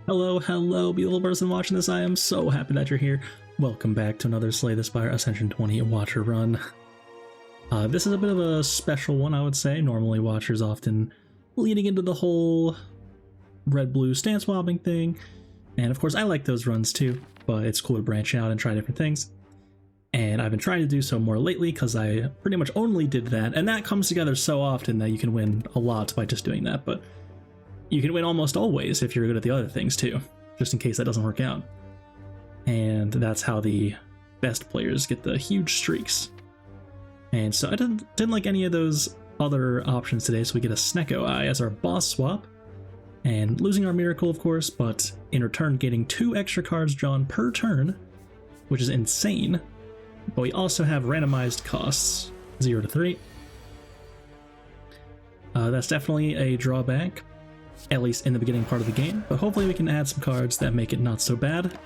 Hello, hello, beautiful person watching this. I am so happy that you're here. Welcome back to another Slay the Spire Ascension 20 Watcher run. This is a bit of a special one, I would say. Normally, Watcher's often leading into the whole red-blue stance swapping thing. And of course, I like those runs too, but it's cool to branch out and try different things. And I've been trying to do so more lately because I pretty much only did that. And that comes together so often that you can win a lot by just doing that. But you can win almost always if you're good at the other things too, just in case that doesn't work out. And that's how the best players get the huge streaks. And so I didn't like any of those other options today, so we get a Snecko Eye as our boss swap. And losing our Miracle, of course, but in return getting 2 extra cards drawn per turn, which is insane. But we also have randomized costs, 0 to 3. That's definitely a drawback, at least in the beginning part of the game, but hopefully we can add some cards that make it not so bad.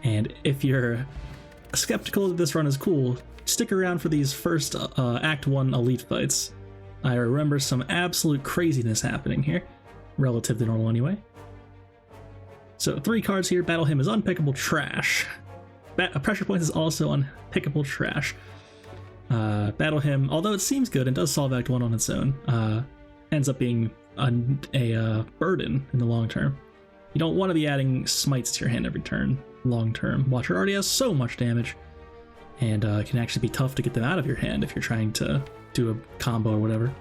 And if you're skeptical that this run is cool, stick around for these first Act 1 Elite fights. I remember some absolute craziness happening here, relative to normal anyway. So 3 cards here. Battle Hymn is unpickable trash. Pressure Points is also unpickable trash. Battle Hymn, although it seems good and does solve Act 1 on its own, ends up being a burden in the long term. You don't want to be adding smites to your hand every turn, long term. Watcher already has so much damage, and it can actually be tough to get them out of your hand if you're trying to do a combo or whatever.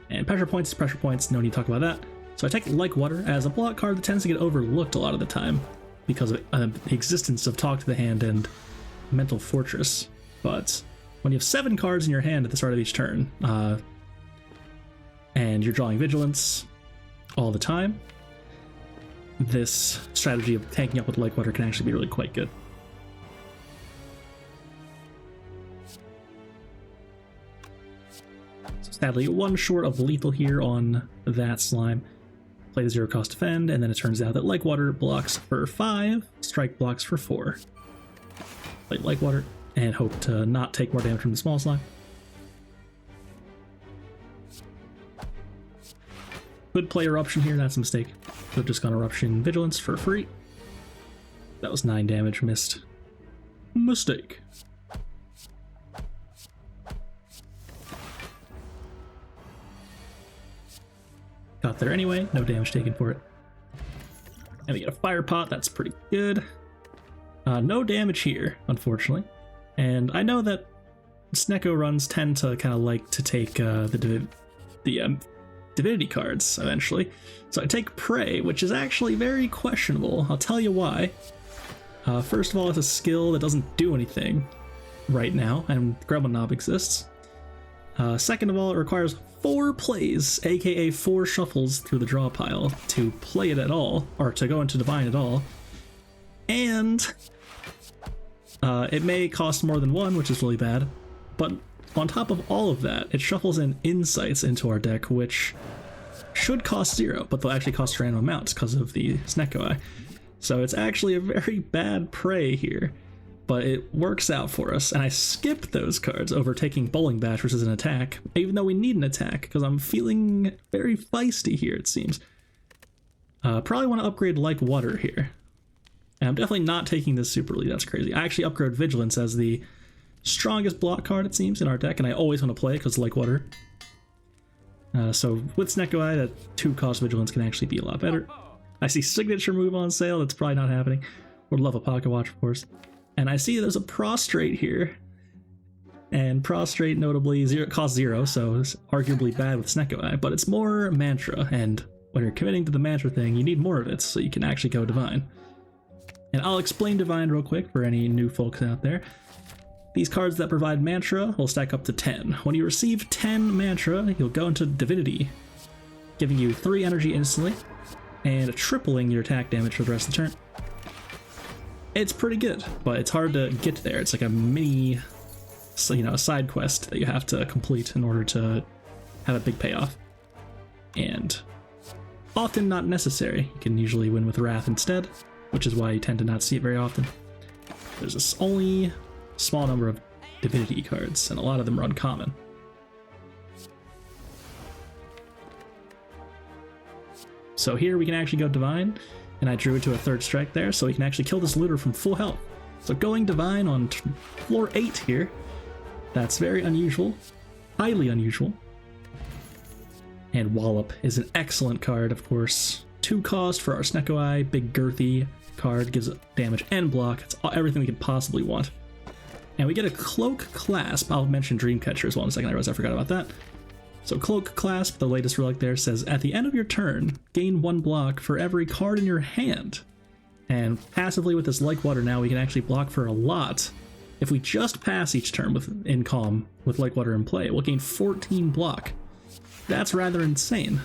And Pressure Points is Pressure Points, no need to talk about that. So I take Like Water as a block card that tends to get overlooked a lot of the time because of the existence of Talk to the Hand and Mental Fortress, but when you have 7 cards in your hand at the start of each turn, and you're drawing Vigilance all the time, this strategy of tanking up with Like Water can actually be really quite good. So sadly, 1 short of lethal here on that slime. Play the 0 cost defend, and then it turns out that Like Water blocks for 5, Strike blocks for 4. Play Like Water, and hope to not take more damage from the small slime. Could play Eruption here, that's a mistake. Could have just gone Eruption Vigilance for free. That was 9 damage missed. Mistake. Got there anyway, no damage taken for it. And we get a Fire Pot, that's pretty good. No damage here, unfortunately. And I know that Snecko runs tend to kind of like to take the Divinity cards eventually. So I take Prey, which is actually very questionable. I'll tell you why. First of all, it's a skill that doesn't do anything right now, and Gremlin Knob exists. Second of all, it requires 4 plays, aka 4 shuffles through the draw pile to play it at all, or to go into Divine at all. And it may cost more than 1, which is really bad, but on top of all of that, it shuffles in Insights into our deck, which should cost 0, but they'll actually cost random amounts because of the Snecko Eye. So it's actually a very bad prey here, but it works out for us, and I skip those cards over taking Bowling Bash, which is an attack, even though we need an attack, because I'm feeling very feisty here, it seems. Probably want to upgrade Like Water here. And I'm definitely not taking this Super Lead, that's crazy. I actually upgrade Vigilance as the strongest block card, it seems, in our deck, and I always want to play it because Like Water. So with Snecko Eye, that 2 cost Vigilance can actually be a lot better. I see Signature Move on sale, that's probably not happening. Would love a Pocket Watch, of course. And I see there's a Prostrate here. And Prostrate, notably, costs 0, so it's arguably bad with Snecko Eye, but it's more Mantra, and when you're committing to the Mantra thing, you need more of it so you can actually go Divine. And I'll explain Divine real quick for any new folks out there. These cards that provide Mantra will stack up to 10. When you receive 10 Mantra, you'll go into Divinity, giving you 3 energy instantly, and tripling your attack damage for the rest of the turn. It's pretty good, but it's hard to get there. It's like a mini, a side quest that you have to complete in order to have a big payoff. And often not necessary. You can usually win with Wrath instead, which is why you tend to not see it very often. There's only a small number of Divinity cards, and a lot of them are uncommon. So here we can actually go Divine, and I drew into a third strike there, so we can actually kill this looter from full health. So going Divine on floor 8 here, that's very unusual, highly unusual. And Wallop is an excellent card, of course. 2 cost for our Snecko Eye, big girthy card, gives damage and block. It's everything we could possibly want. And we get a Cloak Clasp. I'll mention Dreamcatcher as well in a second, I realized I forgot about that. So Cloak Clasp, the latest relic there, says at the end of your turn, gain 1 block for every card in your hand. And passively with this Like Water now, we can actually block for a lot. If we just pass each turn in Calm with Like Water in play, we'll gain 14 block. That's rather insane.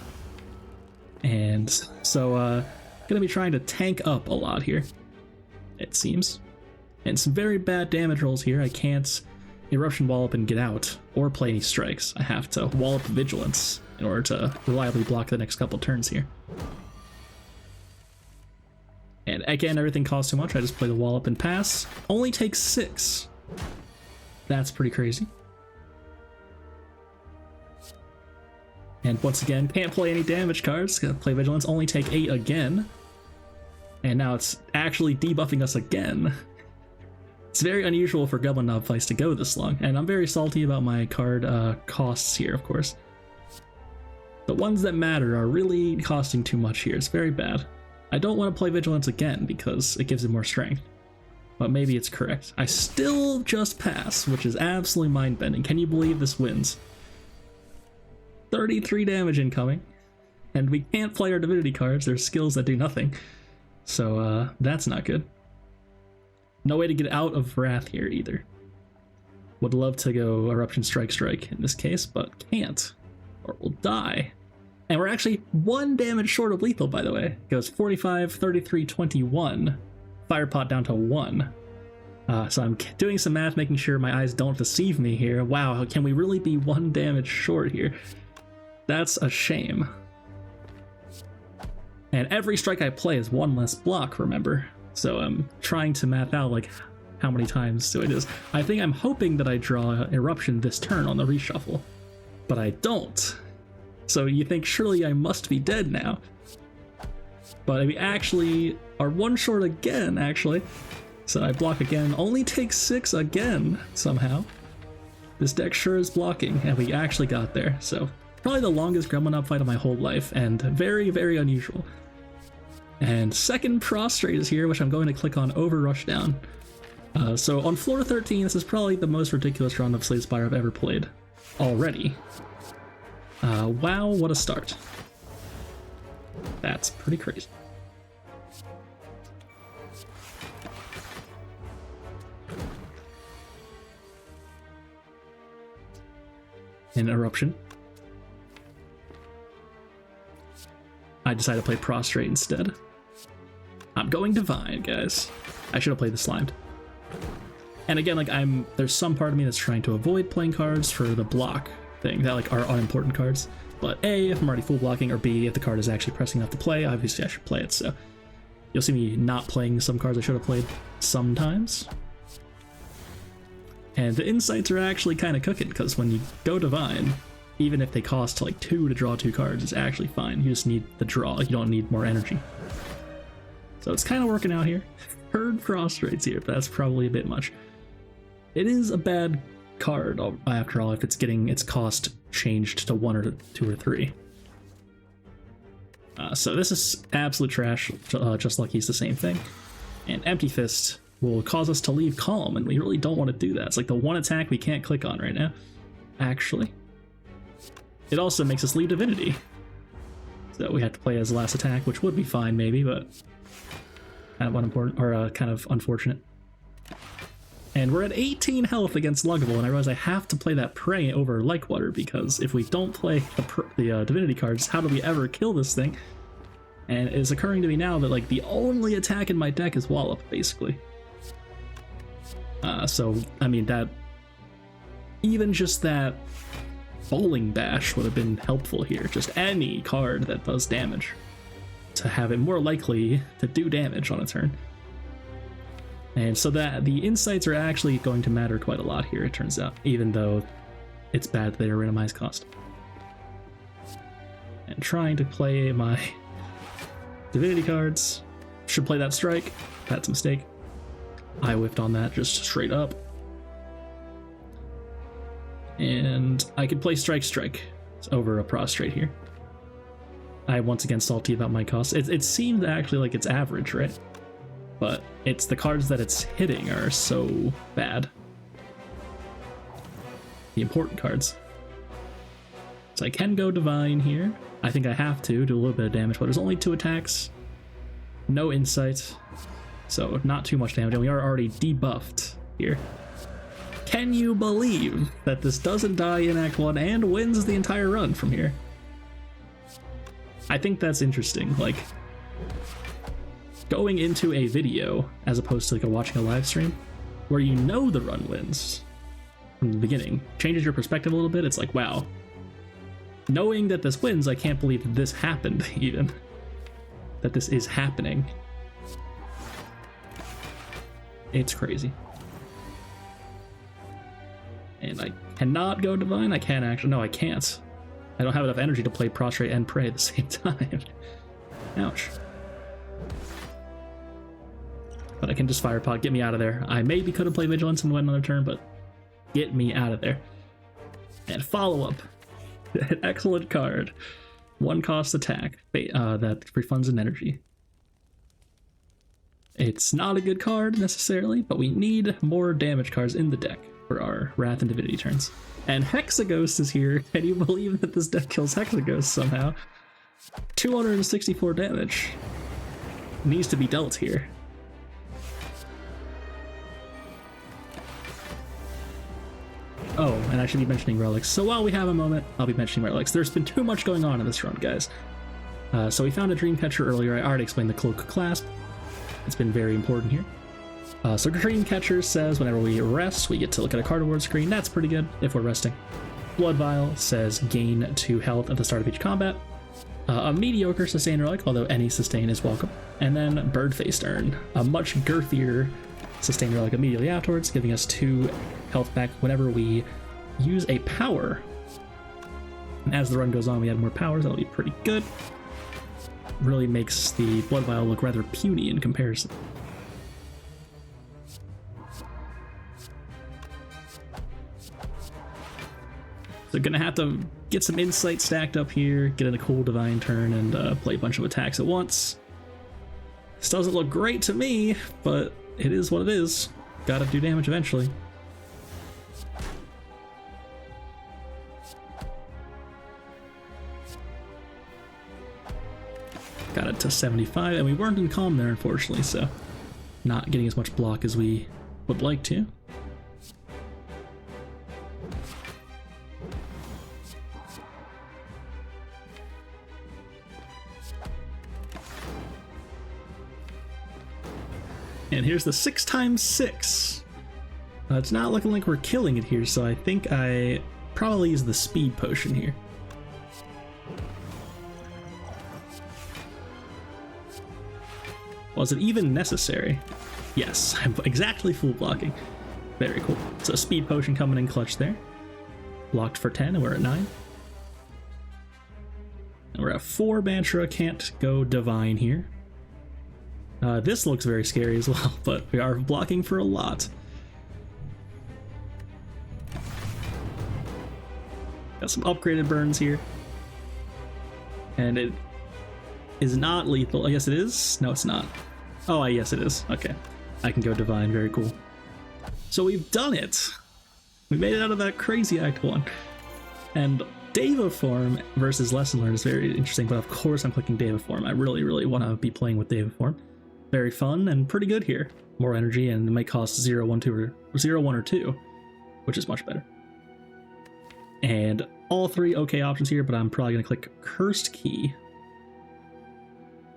And so, gonna be trying to tank up a lot here, it seems. And some very bad damage rolls here. I can't Eruption Wallop and get out, or play any strikes. I have to Wallop Vigilance in order to reliably block the next couple turns here. And again, everything costs too much. I just play the Wallop and pass. Only takes 6. That's pretty crazy. And once again, can't play any damage cards. Gonna play Vigilance, only take 8 again. And now it's actually debuffing us again. It's very unusual for Goblin Knob fights to go this long, and I'm very salty about my card costs here, of course. The ones that matter are really costing too much here. It's very bad. I don't want to play Vigilance again because it gives it more strength. But maybe it's correct. I still just pass, which is absolutely mind-bending. Can you believe this wins? 33 damage incoming, and we can't play our Divinity cards. There's skills that do nothing. So that's not good. No way to get out of Wrath here either. Would love to go Eruption Strike in this case, but can't, or we'll die. And we're actually 1 damage short of lethal, by the way. It goes 45, 33, 21. Fire Pot down to 1. So I'm doing some math, making sure my eyes don't deceive me here. Wow, can we really be 1 damage short here? That's a shame. And every strike I play is 1 less block, remember? So I'm trying to math out, like, how many times so it is. I think I'm hoping that I draw Eruption this turn on the reshuffle, but I don't. So you think surely I must be dead now. But we actually are 1 short again, actually. So I block again, only takes 6 again, somehow. This deck sure is blocking, and we actually got there. So probably the longest Gremlin Knob fight of my whole life, and very, very unusual. And second Prostrate is here, which I'm going to click on over Rushdown. So on floor 13, this is probably the most ridiculous round of Slate Spire I've ever played already. Wow, what a start. That's pretty crazy. An Eruption. I decided to play Prostrate instead. I'm going Divine, guys. I should have played the Slimed. And again, like, there's some part of me that's trying to avoid playing cards for the block thing that, like, are unimportant cards. But A, if I'm already full blocking, or B, if the card is actually pressing enough to play, obviously I should play it. So you'll see me not playing some cards I should have played sometimes. And the insights are actually kind of cooking, because when you go Divine, even if they cost like 2 to draw 2 cards, it's actually fine. You just need the draw, you don't need more energy. So it's kind of working out here. Heard Prostrates here, but that's probably a bit much. It is a bad card, after all, if it's getting its cost changed to 1 or 2 or 3. So this is absolute trash, just like he's the same thing. And Empty Fist will cause us to leave Calm, and we really don't want to do that. It's like the one attack we can't click on right now, actually. It also makes us leave Divinity. So we have to play as last attack, which would be fine maybe, but kind of unimportant, or kind of unfortunate. And we're at 18 health against Luggable, and I realize I have to play that Prey over Like Water, because if we don't play the Divinity cards, how do we ever kill this thing? And it's occurring to me now that, like, the only attack in my deck is Wallop, basically. So, I mean, that... even just that Bowling Bash would have been helpful here. Just any card that does damage, to have it more likely to do damage on a turn. And so that the insights are actually going to matter quite a lot here, it turns out, even though it's bad that they're randomized cost. And trying to play my Divinity cards. Should play that strike. That's a mistake. I whiffed on that just straight up. And I could play strike over a prostrate here. I once again salty about my costs. It seems actually like it's average, right? But it's the cards that it's hitting are so bad. The important cards. So I can go Divine here. I think I have to do a little bit of damage, but there's only 2 attacks. No insight. So not too much damage, and we are already debuffed here. Can you believe that this doesn't die in Act 1 and wins the entire run from here? I think that's interesting. Like, going into a video as opposed to like watching a live stream where you know the run wins from the beginning changes your perspective a little bit. It's like, wow, knowing that this wins, I can't believe that this happened, even that this is happening. It's crazy. And I cannot go Divine. I can actually. No, I can't. I don't have enough energy to play Prostrate and Pray at the same time. Ouch. But I can just Fire Pot, get me out of there. I maybe could have played Vigilance and went another turn, but get me out of there. And follow up. An excellent card. 1 cost attack that refunds an energy. It's not a good card necessarily, but we need more damage cards in the deck for our Wrath and Divinity turns. And Hexaghost is here. Can you believe that this deck kills Hexaghost somehow? 264 damage. Needs to be dealt here. Oh, and I should be mentioning relics. So while we have a moment, I'll be mentioning relics. There's been too much going on in this run, guys. So we found a Dreamcatcher earlier. I already explained the Cloak Clasp. It's been very important here. So Dreamcatcher says whenever we rest, we get to look at a card award screen. That's pretty good if we're resting. Blood Vial says gain 2 health at the start of each combat. A mediocre sustain relic, although any sustain is welcome. And then Bird-Faced Urn, a much girthier sustain relic immediately afterwards, giving us 2 health back whenever we use a power. And as the run goes on, we add more powers. That'll be pretty good. Really makes the Blood Vial look rather puny in comparison. So gonna have to get some insight stacked up here, get in a cool Divine turn, and play a bunch of attacks at once. This doesn't look great to me, but it is what it is. Gotta do damage eventually. Got it to 75, and we weren't in calm there, unfortunately, so not getting as much block as we would like to. And here's the 6x6. It's not looking like we're killing it here, so I think I probably use the speed potion here. Was it even necessary? Yes, I'm exactly full blocking. Very cool. So speed potion coming in clutch there. Blocked for 10, and we're at 9. And we're at 4 Mantra, can't go Divine here. This looks very scary as well, but we are blocking for a lot. Got some upgraded burns here. And it is not lethal. Yes, it is. No, it's not. Oh, yes, it is. Okay. I can go Divine. Very cool. So we've done it. We made it out of that crazy Act 1. And Deva Form versus Lesson Learned is very interesting, but of course I'm clicking Deva Form. I really, really want to be playing with Deva Form. Very fun and pretty good here. More energy, and it might cost 0, 1, 2, or 0, 1, or 2, which is much better. And all 3 okay options here, but I'm probably going to click Cursed Key.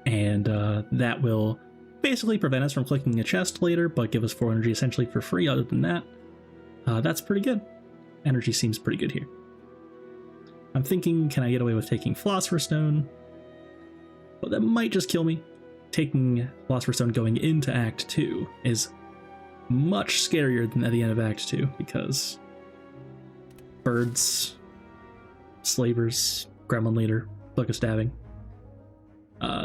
And that will basically prevent us from clicking a chest later, but give us 4 energy essentially for free. Other than that, that's pretty good. Energy seems pretty good here. I'm thinking, can I get away with taking Philosopher's Stone? But that might just kill me. Taking Philosopher's Stone going into Act 2 is much scarier than at the end of Act 2, because birds, slavers, gremlin leader, book of stabbing.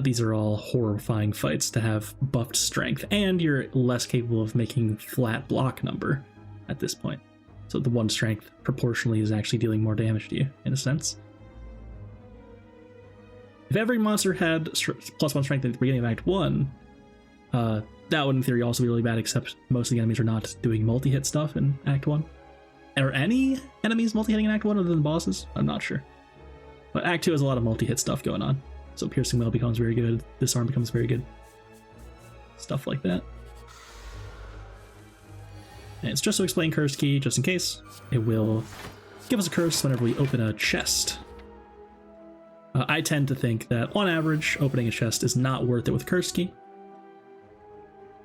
These are all horrifying fights to have buffed strength, and you're less capable of making flat block number at this point. So the 1 strength proportionally is actually dealing more damage to you, in a sense. If every monster had +1 strength at the beginning of Act 1, that would in theory also be really bad, except most of the enemies are not doing multi-hit stuff in Act 1. Are any enemies multi-hitting in Act 1 other than bosses? I'm not sure. But Act 2 has a lot of multi-hit stuff going on. So Piercing Wail becomes very good, Disarm becomes very good. Stuff like that. And it's just to explain Cursed Key, just in case. It will give us a curse whenever we open a chest. I tend to think that, on average, opening a chest is not worth it with Cursed Key.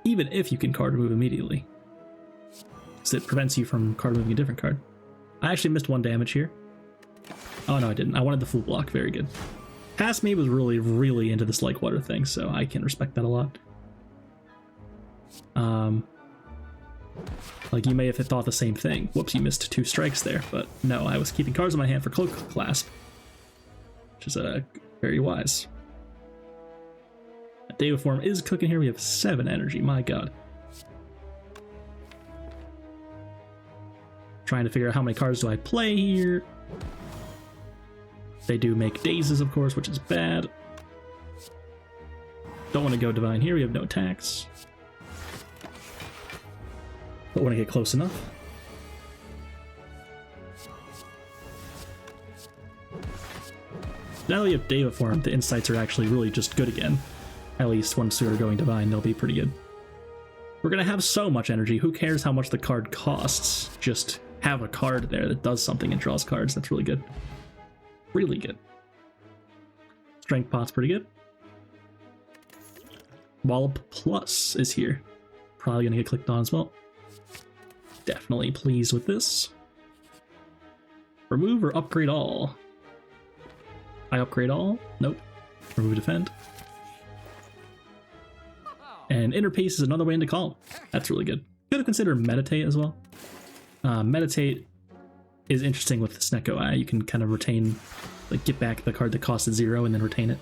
Even if you can card remove immediately. So it prevents you from card moving a different card. I actually missed 1 damage here. Oh no, I didn't. I wanted the full block. Very good. Past me was really into this like water thing, so I can respect that a lot. Like you may have thought the same thing. Whoops, you missed 2 strikes there, but no, I was keeping cards in my hand for Cloak Clasp, which is very wise. Deva Form is cooking here. We have 7 energy. My god. Trying to figure out how many cards do I play here. They do make dazes, of course, which is bad. Don't want to go divine here. We have no attacks. Don't want to get close enough. Now that we have Deva Form, the insights are actually really just good again. At least once we're going divine, they'll be pretty good. We're going to have so much energy. Who cares how much the card costs? Just have a card there that does something and draws cards. That's really good. Really good. Strength Pot's pretty good. Wallop Plus is here. Probably going to get clicked on as well. Definitely pleased with this. Remove or upgrade all? I upgrade all? Nope. Remove defend. And Inner Peace is another way into Calm. That's really good. Could have considered Meditate as well. Meditate is interesting with Snecko Eye. You can kind of retain, like get back the card that costs 0 and then retain it,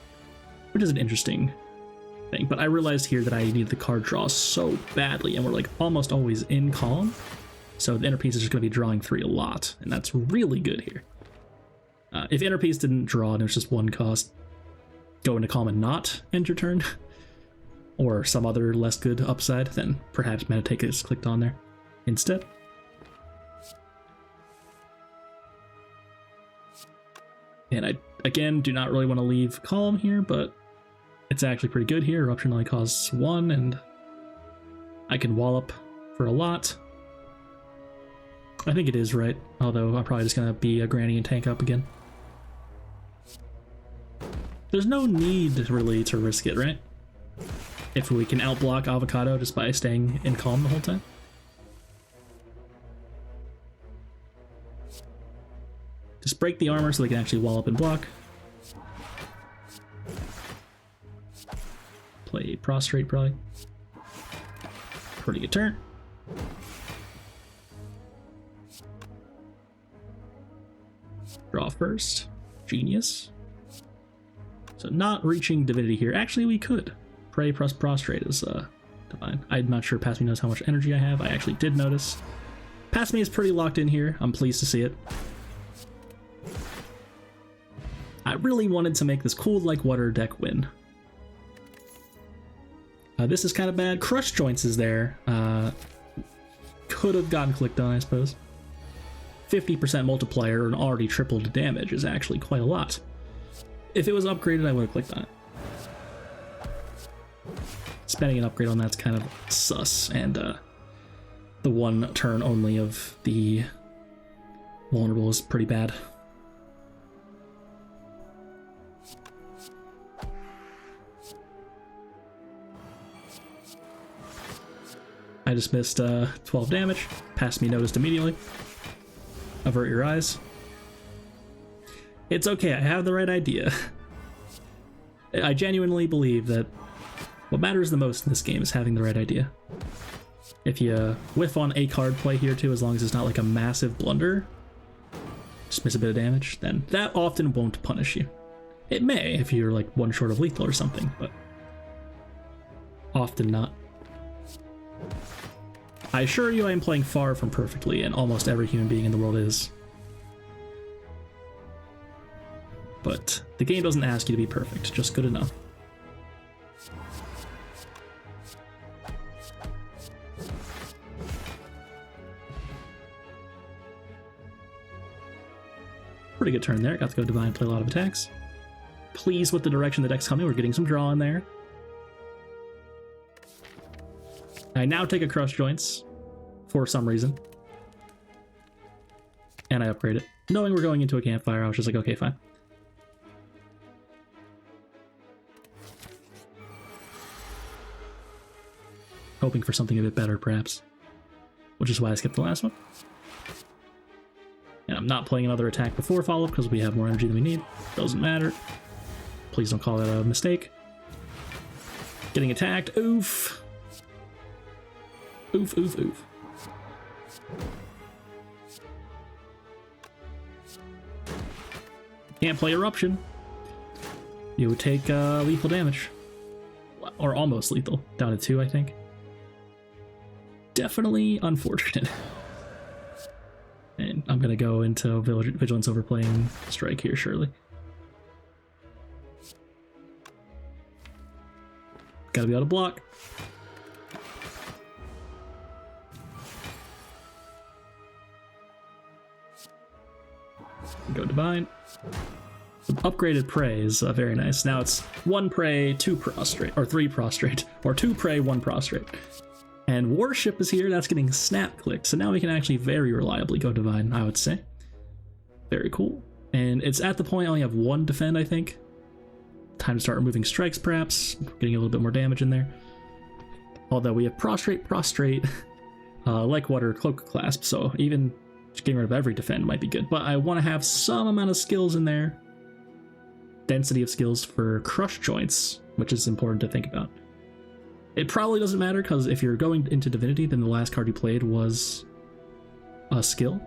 which is an interesting thing. But I realized here that I need the card draw so badly, and we're like almost always in Calm. So the Inner Peace is just going to be drawing 3 a lot, and that's really good here. If Inner Peace didn't draw and there's just 1 cost, go into Calm and not end your turn, or some other less good upside, then perhaps Meditate is clicked on there instead. And I, again, do not really want to leave Calm here, but it's actually pretty good here. Eruption only costs 1, and I can wallop for a lot. I think it is right, although I'm probably just going to be a granny and tank up again. There's no need really to risk it, right? If we can outblock Avocado just by staying in Calm the whole time. Just break the armor so they can actually wall up and block. Play Prostrate probably. Pretty good turn. Draw first. Genius. So not reaching Divinity here. Actually, we could. Pray plus Prostrate is divine. I'm not sure Past Me knows how much energy I have. I actually did notice. Past Me is pretty locked in here. I'm pleased to see it. I really wanted to make this cool like water deck win. This is kind of bad. Crush Joints is there. Could have gotten clicked on, I suppose. 50% multiplier and already tripled damage is actually quite a lot. If it was upgraded, I would have clicked on it. Spending an upgrade on that's kind of sus, and the 1 turn only of the vulnerable is pretty bad. I just missed 12 damage. Past Me noticed immediately. Avert your eyes. It's okay, I have the right idea. I genuinely believe that what matters the most in this game is having the right idea. If you whiff on a card play here too, as long as it's not like a massive blunder, just miss a bit of damage, then that often won't punish you. It may, if you're like one short of lethal or something, but often not. I assure you I am playing far from perfectly, and almost every human being in the world is. But the game doesn't ask you to be perfect, just good enough. Pretty good turn there. Got to go Divine, play a lot of attacks. Pleased with the direction the deck's coming. We're getting some draw in there. I now take a Crush Joints for some reason. And I upgrade it. Knowing we're going into a campfire, I was just like, okay, fine. Hoping for something a bit better, perhaps. Which is why I skipped the last one. And I'm not playing another attack before follow-up because we have more energy than we need. Doesn't matter. Please don't call that a mistake. Getting attacked. Oof. Oof, oof, oof. Can't play Eruption. You would take lethal damage. Or almost lethal. Down to 2, I think. Definitely unfortunate. And I'm gonna go into Vigilance overplaying Strike here, surely. Gotta be able to block. Go Divine. Upgraded Prey is very nice. Now it's 1 Prey, 2 Prostrate, or 3 Prostrate, or 2 Prey, 1 Prostrate. And Warship is here, that's getting snap clicked, so now we can actually very reliably go Divine, I would say. Very cool. And it's at the point I only have 1 defend, I think. Time to start removing strikes, perhaps. Getting a little bit more damage in there. Although we have Prostrate, Like Water, Cloak Clasp, so even getting rid of every defend might be good. But I want to have some amount of skills in there. Density of skills for Crush Joints, which is important to think about. It probably doesn't matter, because if you're going into Divinity, then the last card you played was a skill.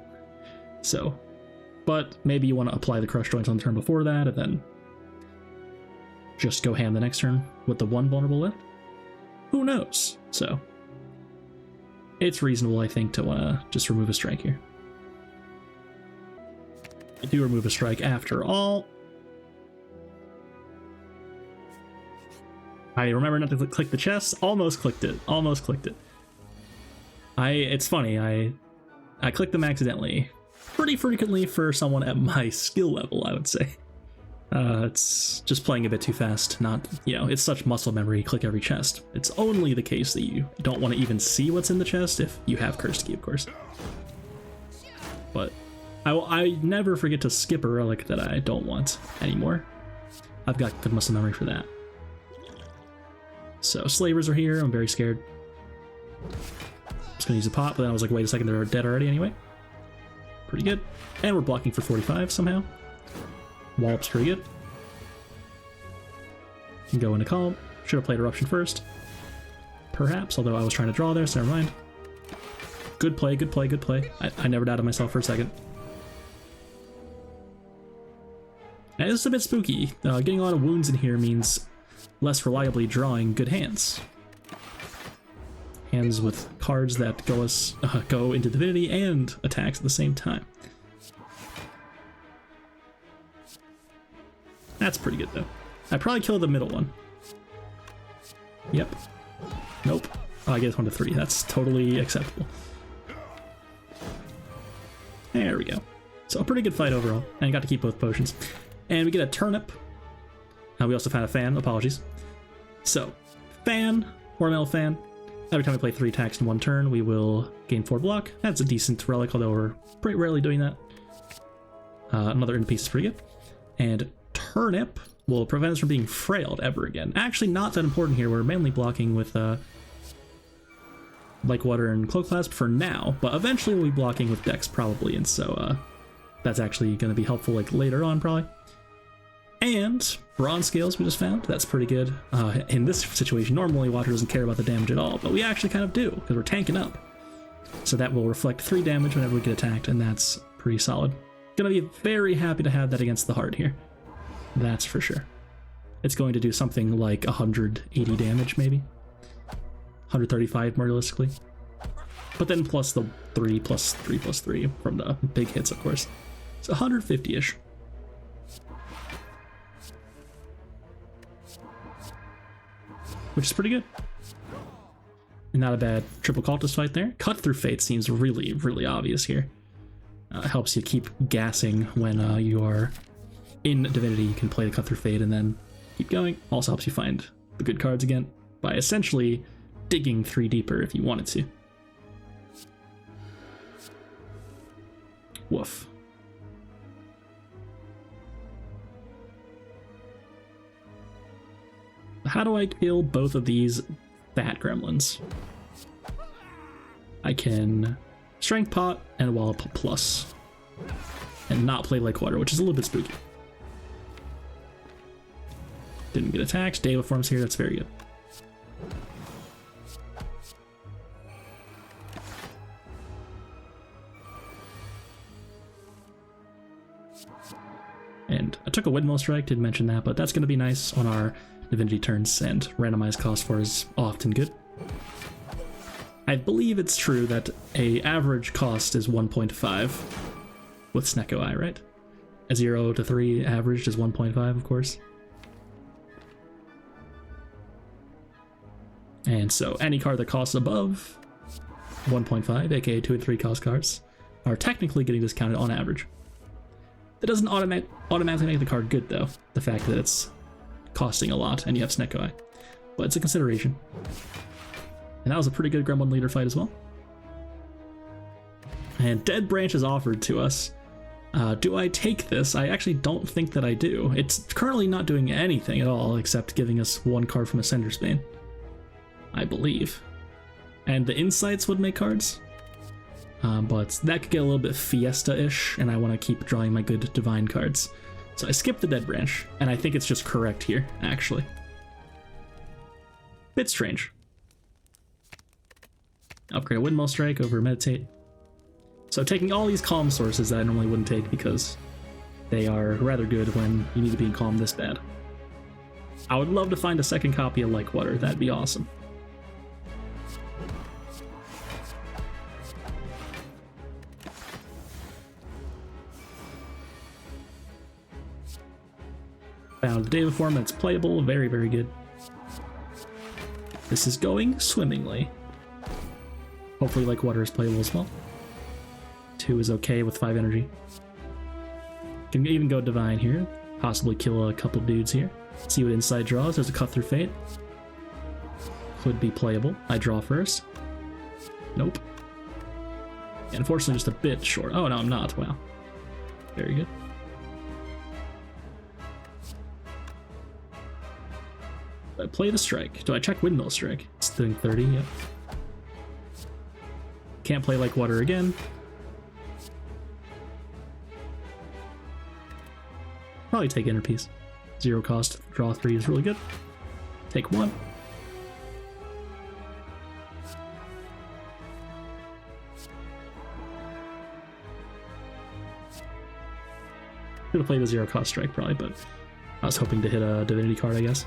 So, but maybe you want to apply the Crush Joints on the turn before that, and then just go ham the next turn with the 1 vulnerable left. Who knows? So, it's reasonable, I think, to want to just remove a strike here. I do remove a strike after all. I remember not to click the chest. Almost clicked it. Almost clicked it. It's funny. I click them accidentally pretty frequently for someone at my skill level, I would say. It's just playing a bit too fast. Not, it's such muscle memory. Click every chest. It's only the case that you don't want to even see what's in the chest if you have Cursed Key, of course. But I never forget to skip a relic that I don't want anymore. I've got good muscle memory for that. So Slavers are here. I'm very scared. Just gonna use a pop, but then I was like, wait a second, they're dead already anyway. Pretty good. And we're blocking for 45 somehow. Wallop's pretty good. Can go into column. Should have played Eruption first. Perhaps, although I was trying to draw there, so never mind. Good play, good play, good play. I never doubted myself for a second. And this is a bit spooky. Getting a lot of wounds in here means less reliably drawing good hands. Hands with cards that go into Divinity and attacks at the same time. That's pretty good, though. I probably kill the middle one. Yep. Nope. Oh, I get 1 to 3. That's totally acceptable. There we go. So a pretty good fight overall. And got to keep both potions. And we get a turnip. We also found a fan. Apologies. So, fan, Ornamental Fan. Every time we play 3 attacks in 1 turn, we will gain 4 block. That's a decent relic, although we're pretty rarely doing that. Another end piece is pretty good. And Turnip will prevent us from being frailed ever again. Actually, not that important here. We're mainly blocking with Like Water and Cloak Clasp for now, but eventually we'll be blocking with Dex probably, and so that's actually going to be helpful like later on probably. And Bronze Scales we just found. That's pretty good. In this situation, normally Water doesn't care about the damage at all, but we actually kind of do, because we're tanking up. So that will reflect 3 damage whenever we get attacked, and that's pretty solid. Gonna be very happy to have that against the Heart here. That's for sure. It's going to do something like 180 damage, maybe 135 more realistically. But then plus the 3 plus 3 plus 3 from the big hits, of course. It's 150-ish. Which is pretty good. And not a bad triple cultist fight there. Cut through fate seems really, really obvious here. Helps you keep gassing when you are in Divinity. You can play the cut through fate and then keep going. Also helps you find the good cards again by essentially digging 3 deeper if you wanted to. Woof. How do I kill both of these fat gremlins? I can strength pot and wallop plus and not play like water, which is a little bit spooky. Didn't get attacked. Deva forms here, that's very good. And I took a Windmill Strike, didn't mention that, but that's going to be nice on our Divinity turns, and randomized cost 4 is often good. I believe it's true that a average cost is 1.5 with Snecko Eye, right? A 0 to 3 averaged is 1.5, of course. And so any card that costs above 1.5, aka 2 and 3 cost cards, are technically getting discounted on average. That doesn't automatically make the card good, though, the fact that it's costing a lot and you have Snecko Eye. But it's a consideration. And that was a pretty good Gremlin Leader fight as well. And Dead Branch is offered to us. Do I take this? I actually don't think that I do. It's currently not doing anything at all except giving us 1 card from Ascender's Bane, I believe. And the Insights would make cards. But that could get a little bit Fiesta-ish, and I want to keep drawing my good Divine cards. So I skipped the Dead Branch, and I think it's just correct here, actually. Bit strange. Upgrade a Windmill Strike over Meditate. So taking all these calm sources that I normally wouldn't take because they are rather good when you need to be in calm this bad. I would love to find a second copy of Like Water, that'd be awesome. Found the Deva form that's playable, very, very good. This is going swimmingly. Hopefully Like Water is playable as well. 2 is okay with 5 energy. Can even go Divine here, possibly kill a couple dudes here. See what Insight draws. There's a Cut Through Fate. Could be playable. I draw first. Nope. Unfortunately, just a bit short. Oh, no, I'm not. Wow. Very good. Do I play the Strike? Do I check Windmill Strike? It's doing 30, yep. Can't play Like Water again. Probably take Inner Peace. 0 cost, draw 3 is really good. Take 1. Could have played a 0 cost Strike probably, but I was hoping to hit a Divinity card, I guess.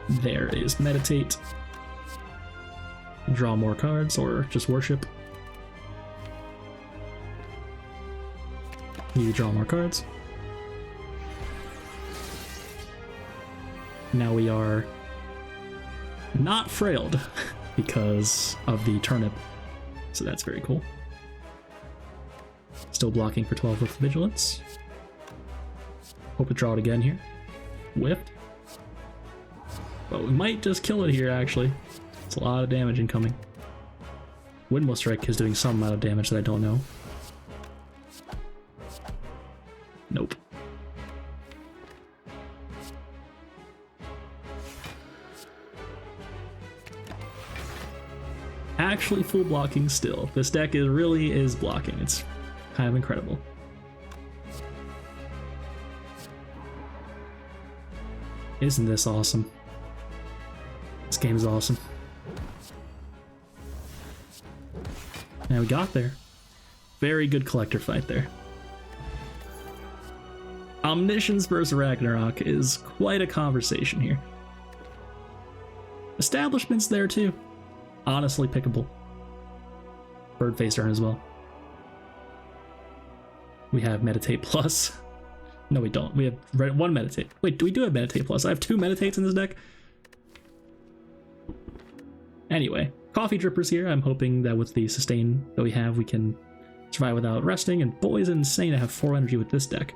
There is Meditate. Draw more cards, or just Worship. You draw more cards. Now we are not frailed because of the turnip, so that's very cool. Still blocking for 12 with Vigilance. Hope to draw it again here. Whipped. But we might just kill it here, actually. It's a lot of damage incoming. Windmill Strike is doing some amount of damage that I don't know. Nope. Actually full blocking still. This deck really is blocking. It's kind of incredible. Isn't this awesome? This game is awesome. And we got there. Very good collector fight there. Omniscience versus Ragnarok is quite a conversation here. Establishment's there too. Honestly pickable. Birdface turn as well. We have Meditate Plus. No, we don't. We have one Meditate. Wait, do we do have Meditate Plus? I have 2 Meditates in this deck? Anyway, Coffee Drippers here. I'm hoping that with the sustain that we have, we can survive without resting. And boy, is it insane to have 4 energy with this deck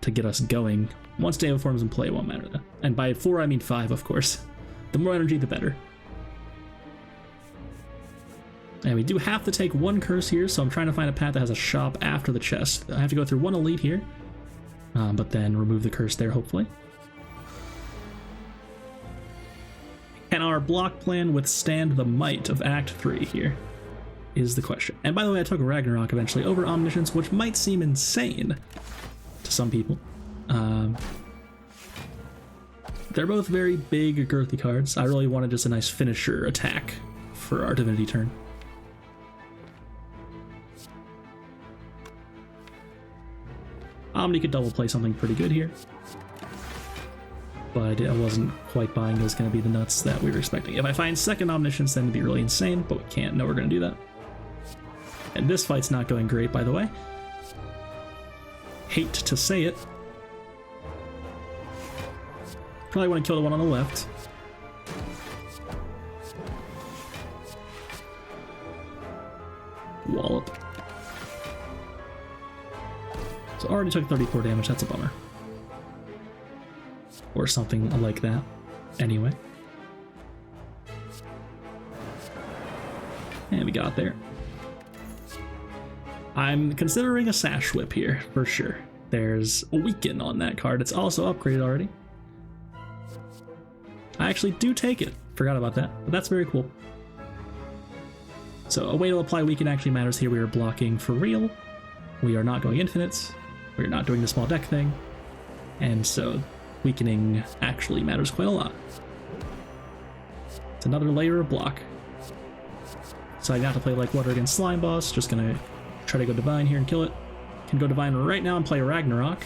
to get us going. Once Day of Forms in play, it won't matter though. And by 4, I mean 5, of course. The more energy, the better. And we do have to take 1 curse here, so I'm trying to find a path that has a shop after the chest. I have to go through 1 elite here, but then remove the curse there, hopefully. Can our block plan withstand the might of Act 3 here? Is the question. And by the way, I took Ragnarok eventually over Omniscience, which might seem insane to some people. They're both very big, girthy cards. I really wanted just a nice finisher attack for our Divinity turn. Omni could double play something pretty good here, but I wasn't quite buying it was going to be the nuts that we were expecting. If I find second Omniscience, then it'd be really insane, but we can't. No, we're going to do that. And this fight's not going great, by the way. Hate to say it. Probably want to kill the one on the left. Wallop. So already took 34 damage, that's a bummer. Or something like that. Anyway. And we got there. I'm considering a Sash Whip here, for sure. There's a Weaken on that card. It's also upgraded already. I actually do take it. Forgot about that, but that's very cool. So a way to apply Weaken actually matters here. We are blocking for real. We are not going infinites. We're not doing the small deck thing. And so weakening actually matters quite a lot. It's another layer of block. So I got to play like water against Slime Boss. Just gonna try to go Divine here and kill it. Can go Divine right now and play Ragnarok.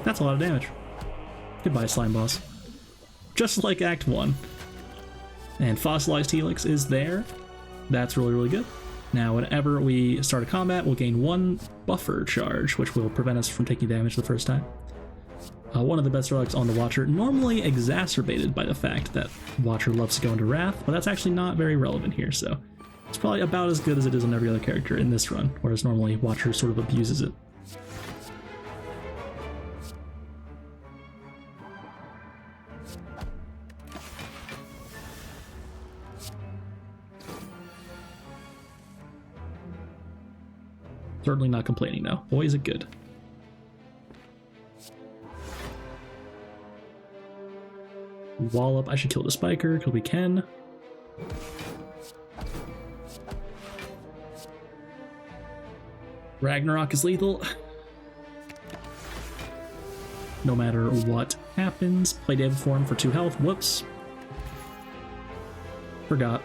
That's a lot of damage. Goodbye, Slime Boss. Just like Act 1. And Fossilized Helix is there. That's really, really good. Now, whenever we start a combat, we'll gain 1 buffer charge, which will prevent us from taking damage the first time. One of the best relics on the Watcher, normally exacerbated by the fact that Watcher loves to go into Wrath, but that's actually not very relevant here, so it's probably about as good as it is on every other character in this run, whereas normally Watcher sort of abuses it. Certainly not complaining though. Boy, is it good. Wallop. I should kill the Spiker because we can. Ragnarok is lethal. No matter what happens. Play David Form for 2 health. Whoops. Forgot.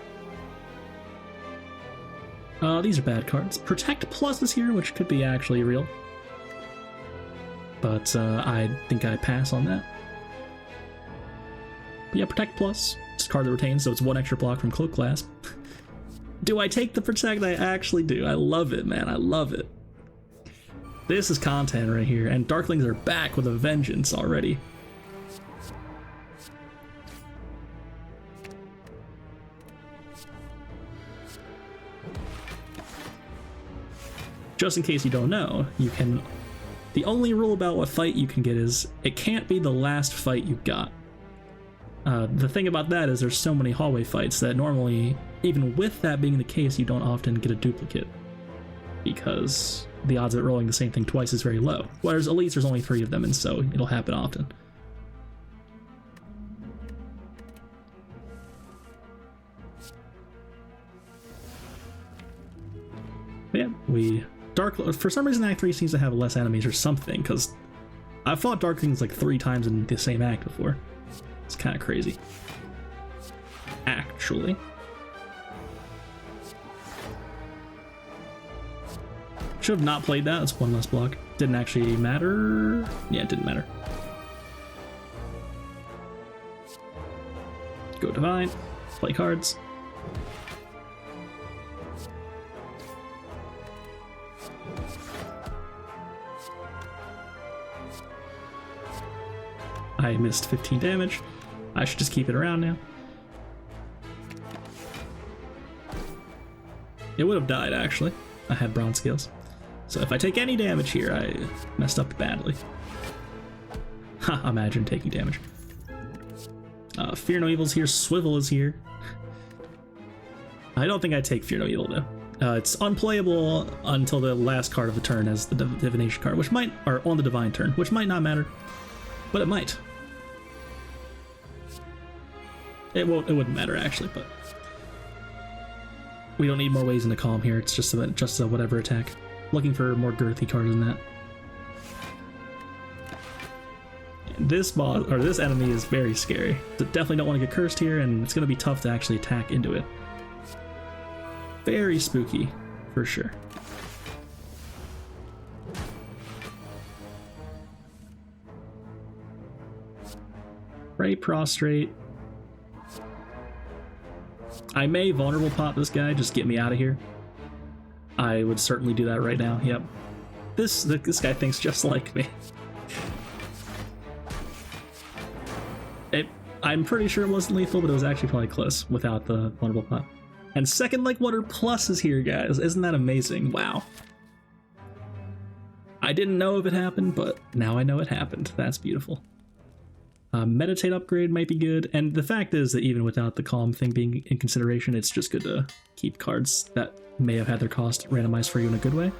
These are bad cards. Protect Plus is here, which could be actually real. But I think I pass on that. But yeah, Protect Plus. It's a card that retains, so it's 1 extra block from Cloak Clasp. Do I take the Protect? I actually do. I love it, man. I love it. This is content right here, and Darklings are back with a vengeance already. Just in case you don't know, you can... The only rule about what fight you can get is it can't be the last fight you got. The thing about that is there's so many hallway fights that normally, even with that being the case, you don't often get a duplicate. Because the odds of it rolling the same thing twice is very low. Whereas Elites, there's only 3 of them, and so it'll happen often. But yeah, for some reason Act 3 seems to have less enemies or something, because I've fought Darklings like 3 times in the same act before. It's kind of crazy. Actually. Should have not played that. That's one less block. Didn't actually matter. Yeah, it didn't matter. Go Divine. Play cards. I missed 15 damage. I should just keep it around now. It would have died, actually. I had bronze scales. So if I take any damage here, I messed up badly. Ha, imagine taking damage. Fear No Evil's here, Swivel is here. I don't think I take Fear No Evil, though. It's unplayable until the last card of the turn as the Divination card, which might, or on the Divine turn, which might not matter, but it might. It wouldn't matter, actually, but we don't need more ways into Calm here. It's just a whatever attack. Looking for more girthy cards than that. And this boss, or this enemy, is very scary. Definitely don't want to get cursed here, and it's going to be tough to actually attack into it. Very spooky, for sure. Pray Prostrate. I may vulnerable pot this guy, just get me out of here. I would certainly do that right now, yep. This guy thinks just like me. I'm pretty sure it wasn't lethal, but it was actually probably close without the vulnerable pot. And second Like Water Plus is here, guys. Isn't that amazing? Wow. I didn't know if it happened, but now I know it happened. That's beautiful. Meditate upgrade might be good, and the fact is that even without the Calm thing being in consideration, it's just good to keep cards that may have had their cost randomized for you in a good way.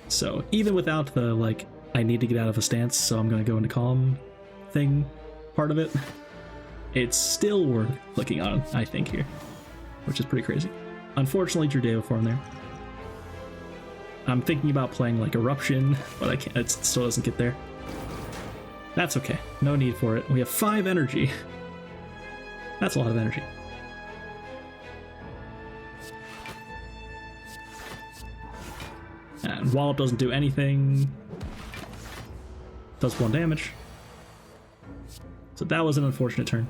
So even without the, like, I need to get out of a stance, so I'm going to go into Calm thing part of it, it's still worth clicking on, I think, here, which is pretty crazy. Unfortunately, Judeo form there. I'm thinking about playing, like, Eruption, but I can't, it still doesn't get there. That's okay. No need for it. We have 5 energy. That's a lot of energy. And Wallop doesn't do anything. Does 1 damage. So that was an unfortunate turn.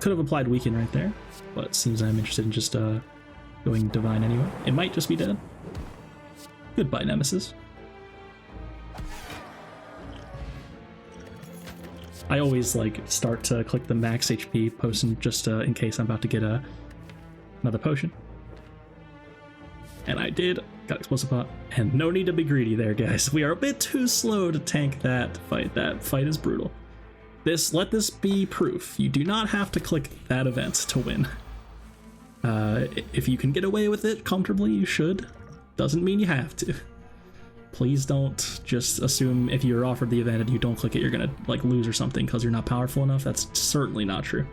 Could have applied Weaken right there, but it seems I'm interested in just going Divine anyway. It might just be dead. Goodbye, Nemesis. I always like start to click the max HP potion just in case I'm about to get another potion. And I did. Got Explosive Pot. And no need to be greedy there, guys. We are a bit too slow to tank that fight. That fight is brutal. Let this be proof. You do not have to click that event to win. If you can get away with it comfortably, you should. Doesn't mean you have to. Please don't just assume if you're offered the event and you don't click it, you're gonna like lose or something because you're not powerful enough. That's certainly not true.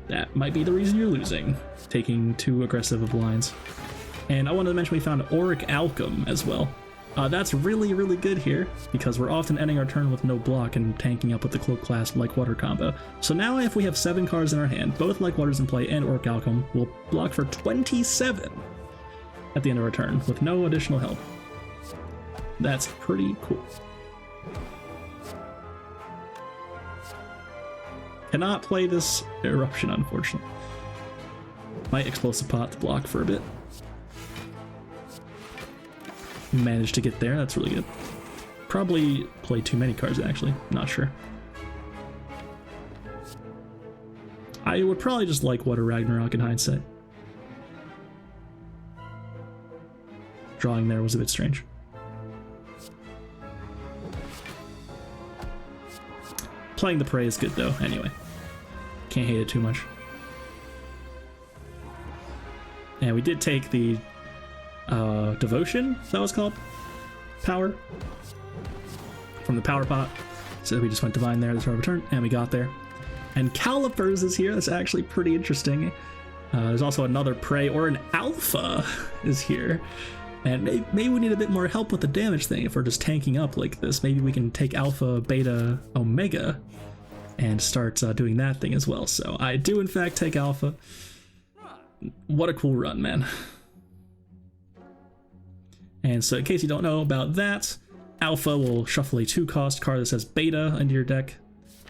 That might be the reason you're losing, taking too aggressive of lines. And I wanted to mention we found Auric Alchem as well. That's really, really good here because we're often ending our turn with no block and tanking up with the Cloak Clasp Like Water combo. So now if we have 7 cards in our hand, both Like Waters in play and Auric Alchem, we'll block for 27 at the end of our turn with no additional help. That's pretty cool. Cannot play this Eruption, unfortunately. Might Explosive Pot to block for a bit. Managed to get there, that's really good. Probably played too many cards, actually. Not sure. I would probably just Like Water Ragnarok in hindsight. Drawing there was a bit strange. Playing the Prey is good though, anyway. Can't hate it too much. And we did take the Devotion, is that what it's called? Power. From the Power Pot. So we just went Divine there, that's our return, and we got there. And Calipers is here, that's actually pretty interesting. There's also another Prey, or an Alpha is here. And maybe we need a bit more help with the damage thing if we're just tanking up like this. Maybe we can take Alpha, Beta, Omega and start doing that thing as well. So I do in fact take Alpha. What a cool run, man. And so in case you don't know about that, Alpha will shuffle a 2-cost card that says Beta into your deck,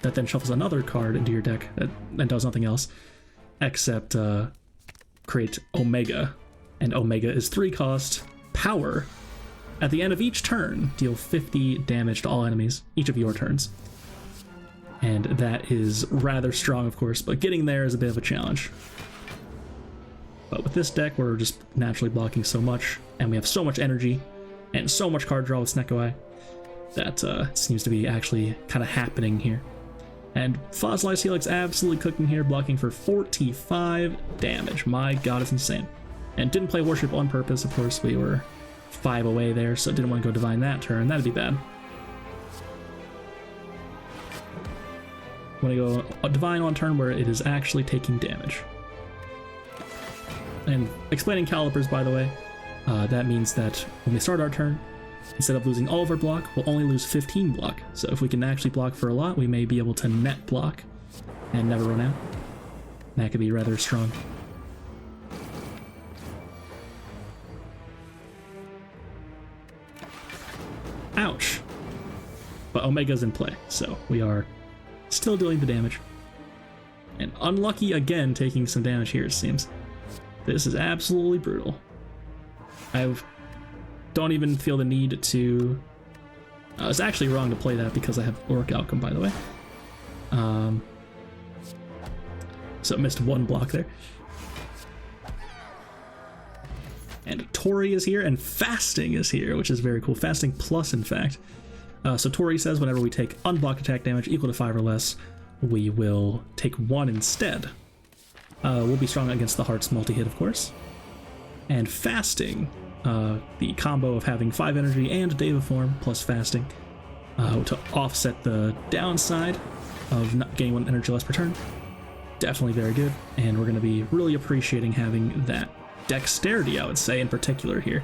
that then shuffles another card into your deck that does nothing else except create Omega. And Omega is 3-cost Power. At the end of each turn, deal 50 damage to all enemies, each of your turns. And that is rather strong, of course, but getting there is a bit of a challenge. But with this deck, we're just naturally blocking so much, and we have so much energy, and so much card draw with Snecko Eye, that seems to be actually kind of happening here. And Fossilized Helix absolutely cooking here, blocking for 45 damage. My god, it's insane. And didn't play Worship on purpose, of course, we were 5 away there, so didn't want to go Divine that turn, that'd be bad. Want to go Divine on turn where it is actually taking damage. And explaining calipers, by the way, that means that when we start our turn, instead of losing all of our block, we'll only lose 15 block. So if we can actually block for a lot, we may be able to net block and never run out. That could be rather strong. Ouch! But Omega's in play, so we are still dealing the damage. And unlucky again, taking some damage here, it seems. This is absolutely brutal. I don't even feel the need to... it's actually wrong to play that because I have Auric Outcome, by the way. So I missed 1 block there. And Tori is here, and Fasting is here, which is very cool. Fasting plus, in fact. So Tori says whenever we take unblocked attack damage equal to 5 or less, we will take 1 instead. We'll be strong against the Heart's multi-hit, of course. And Fasting, the combo of having 5 energy and Deva Form plus Fasting, to offset the downside of not getting 1 energy less per turn. Definitely very good, and we're going to be really appreciating having that Dexterity, I would say, in particular here.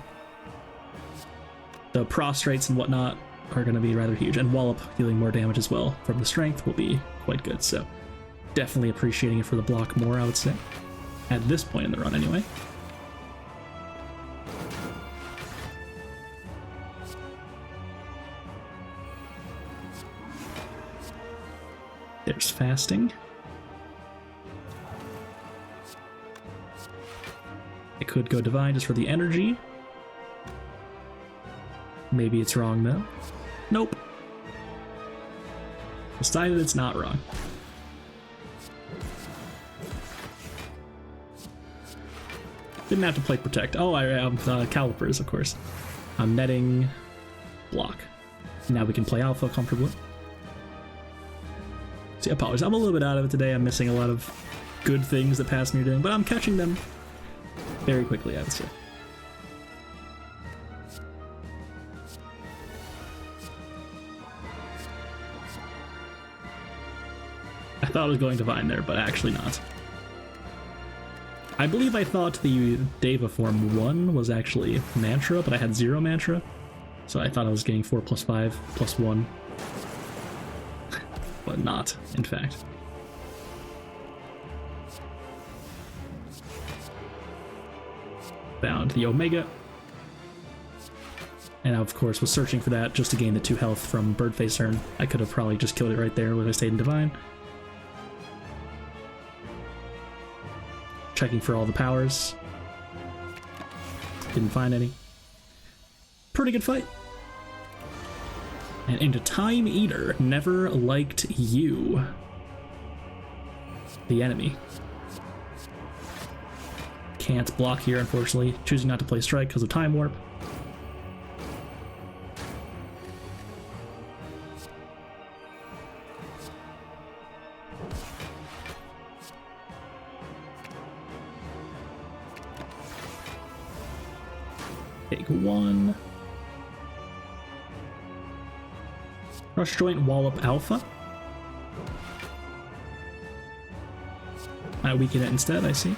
The prostrates and whatnot are going to be rather huge, and Wallop dealing more damage as well from the strength will be quite good, so definitely appreciating it for the block more, I would say, at this point in the run anyway. There's Fasting. I could go Divine just for the energy. Maybe it's wrong though. Nope. Decided it's not wrong. Didn't have to play Protect. Oh, I have Calipers, of course. I'm netting block. Now we can play Alpha comfortably. See, I apologize. I'm a little bit out of it today. I'm missing a lot of good things that past me are doing, but I'm catching them very quickly, I would say. I thought I was going Divine there, but actually not. I believe I thought the Deva Form 1 was actually Mantra, but I had 0 Mantra, so I thought I was getting 4 plus 5 plus 1. But not, in fact. Found the Omega. And I, of course, was searching for that just to gain the 2 health from Birdface turn. I could have probably just killed it right there if I stayed in Divine. Checking for all the powers. Didn't find any. Pretty good fight. And into Time Eater, Never Liked You. The enemy. Can't block here, unfortunately. Choosing not to play Strike because of Time Warp. Take 1. Rush Joint Wallop Alpha. I weaken it instead, I see.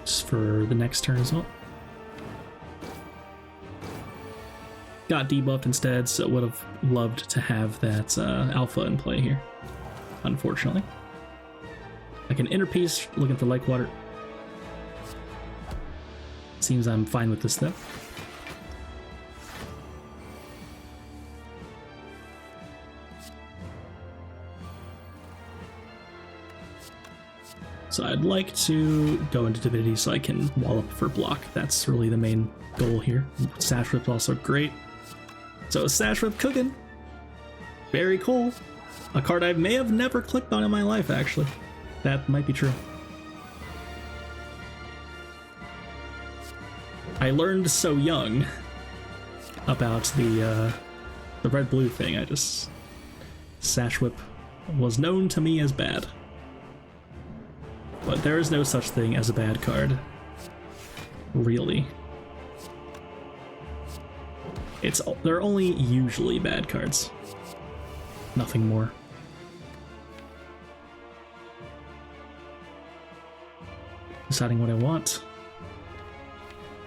Just for the next turn as well. Got debuffed instead, so would have loved to have that Alpha in play here, unfortunately. Like an Inner Piece, looking for Lake Water. Seems I'm fine with this though. So I'd like to go into Divinity so I can wallop for block. That's really the main goal here. Sash Whip's also great. So Sash Whip cooking. Very cool. A card I may have never clicked on in my life, actually. That might be true. I learned so young about the red-blue thing. Sash Whip was known to me as bad. But there is no such thing as a bad card. Really. They're only usually bad cards. Nothing more. Deciding what I want.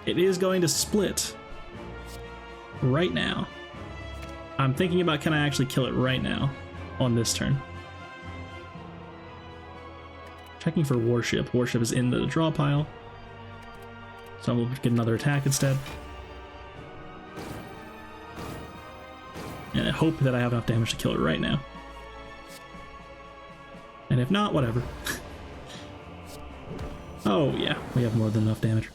It is going to split right now. I'm thinking about, can I actually kill it right now on this turn? Checking for Warship. Warship is in the draw pile. So I'm going to get another attack instead. And I hope that I have enough damage to kill it right now. And if not, whatever. Oh yeah, we have more than enough damage.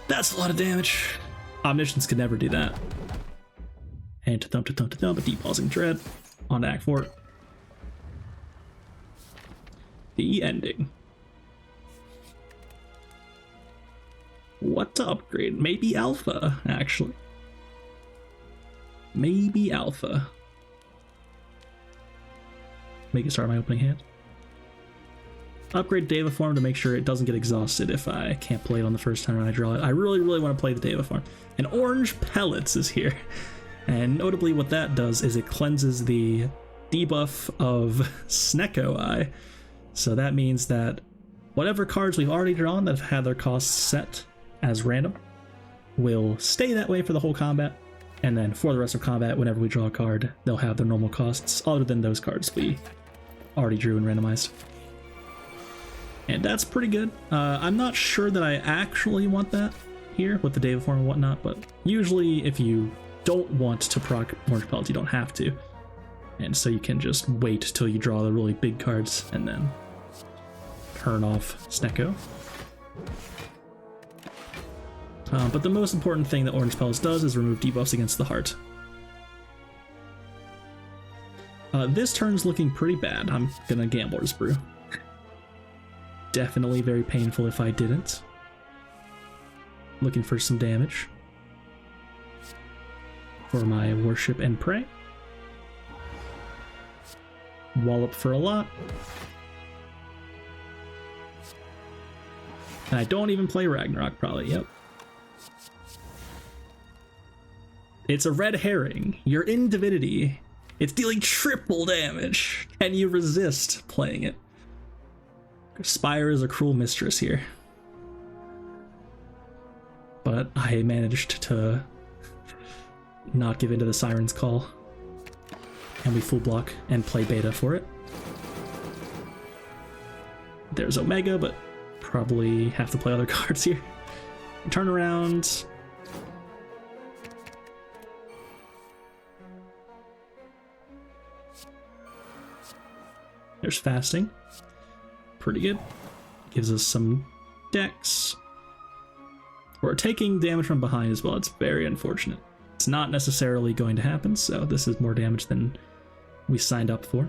That's a lot of damage. Omniscience could never do that. And to thump, a deep pausing dread. On to Act 4. The ending. What to upgrade? Maybe Alpha, actually. Maybe Alpha. Make it start my opening hand. Upgrade Deva Form to make sure it doesn't get exhausted if I can't play it on the first time when I draw it. I really want to play the Deva Form. And Orange Pellets is here. And notably what that does is it cleanses the debuff of Snecko Eye. So that means that whatever cards we've already drawn that have had their costs set as random will stay that way for the whole combat. And then for the rest of combat, whenever we draw a card, they'll have their normal costs other than those cards we already drew and randomized. And that's pretty good. I'm not sure that I actually want that here with the Deva Form and whatnot, but usually if you don't want to proc Orange Pellets, you don't have to. And so you can just wait till you draw the really big cards and then turn off Snecko. But the most important thing that Orange Pellets does is remove debuffs against the heart. This turn's looking pretty bad. I'm gonna Gambler's Brew. Definitely very painful if I didn't. Looking for some damage for my Worship and Pray. Wallop for a lot. And I don't even play Ragnarok, probably, yep. It's a red herring. You're in Divinity. It's dealing triple damage. Can you resist playing it? Spire is a cruel mistress here. But I managed to not give in to the Siren's Call. And we full block and play beta for it. There's Omega, but probably have to play other cards here. Turn around. There's Fasting. Pretty good. Gives us some decks. We're taking damage from behind as well. It's very unfortunate. It's not necessarily going to happen, so this is more damage than we signed up for.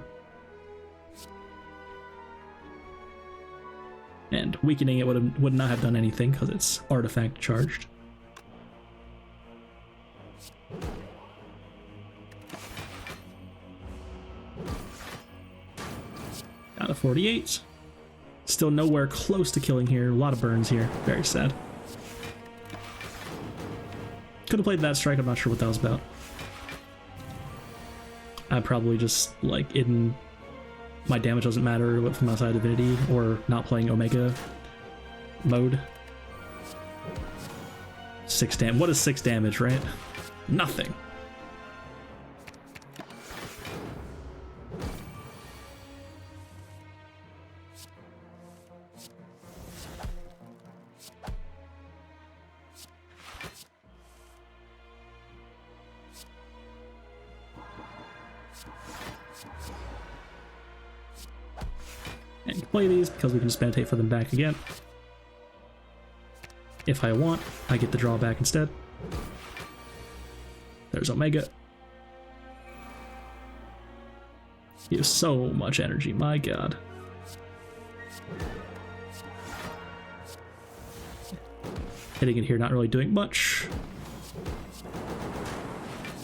And weakening it would not have done anything because it's artifact charged. Down to 48. Still nowhere close to killing here. A lot of burns here. Very sad. Could have played that strike. I'm not sure what that was about. I probably just, like, in my damage doesn't matter from outside Divinity or not playing Omega mode. 6 damage. What is 6 damage, right? Nothing. And play these because we can just meditate for them back again. If I want, I get the draw back instead. There's Omega. He has so much energy, my god. Hitting it here, not really doing much.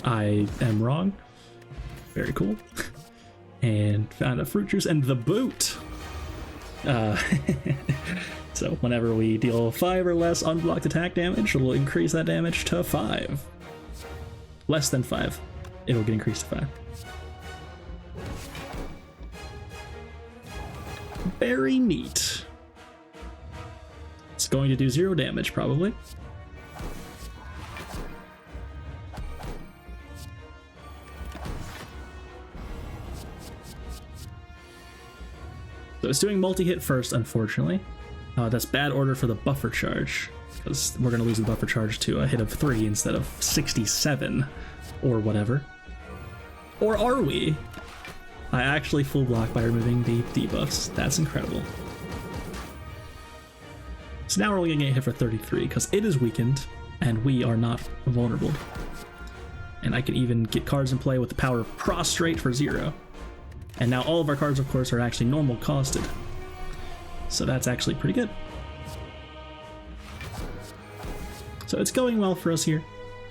I am wrong. Very cool. And found a fruit juice and the boot. So whenever we deal 5 or less unblocked attack damage, it'll increase that damage to 5. Less than 5, it'll get increased to 5. Very neat. It's going to do 0 damage, probably. So it's doing multi-hit first, unfortunately. That's bad order for the buffer charge, because we're going to lose the buffer charge to a hit of 3 instead of 67, or whatever. Or are we? I actually full block by removing the debuffs. That's incredible. So now we're only going to get hit for 33, because it is weakened, and we are not vulnerable. And I can even get cards in play with the power of Prostrate for 0. And now all of our cards, of course, are actually normal costed. So that's actually pretty good. So it's going well for us here.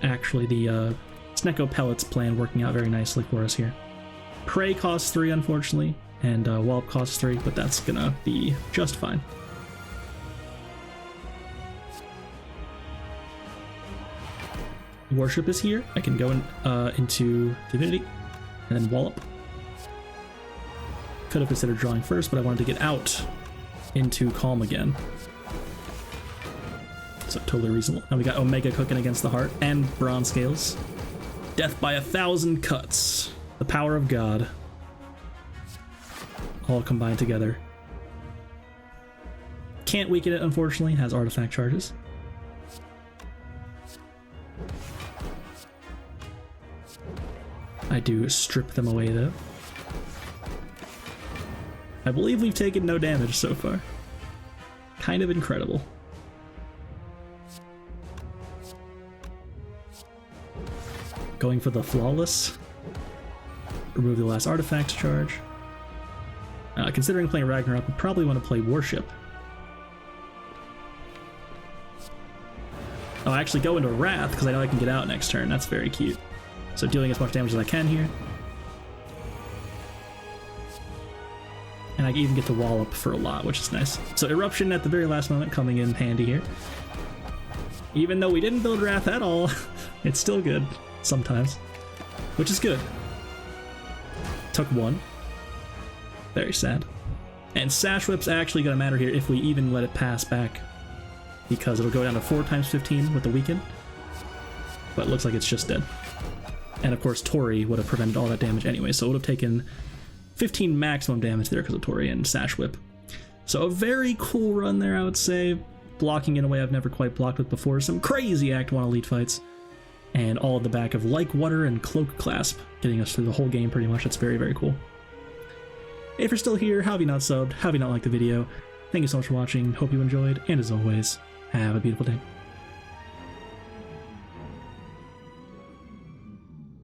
Actually, the Snecko Pellets plan working out very nicely for us here. Prey costs 3, unfortunately, and Wallop costs 3, but that's gonna be just fine. Worship is here. I can go into Divinity, and then Wallop. Could have considered drawing first, but I wanted to get out into Calm again. So totally reasonable. Now we got Omega cooking against the Heart and Bronze Scales. Death by 1,000 cuts. The power of God. All combined together. Can't weaken it, unfortunately. Has artifact charges. I do strip them away, though. I believe we've taken no damage so far. Kind of incredible. Going for the Flawless. Remove the last artifact charge. Considering playing Ragnarok, we probably want to play Worship. I'll actually go into Wrath because I know I can get out next turn. That's very cute. So dealing as much damage as I can here. And I even get to Wallop for a lot, which is nice. So Eruption at the very last moment coming in handy here. Even though we didn't build Wrath at all, it's still good sometimes, which is good. Took 1. Very sad. And Sash Whip's actually going to matter here if we even let it pass back, because it'll go down to 4 times 15 with the weaken. But it looks like it's just dead. And of course Tori would have prevented all that damage anyway, so it would have taken 15 maximum damage there because of Tori and Sash Whip. So a very cool run there, I would say. Blocking in a way I've never quite blocked with before. Some crazy Act 1 elite fights. And all at the back of Like Water and Cloak Clasp, getting us through the whole game pretty much. That's very, very cool. If you're still here, how have you not subbed? How have you not liked the video? Thank you so much for watching. Hope you enjoyed. And as always, have a beautiful day.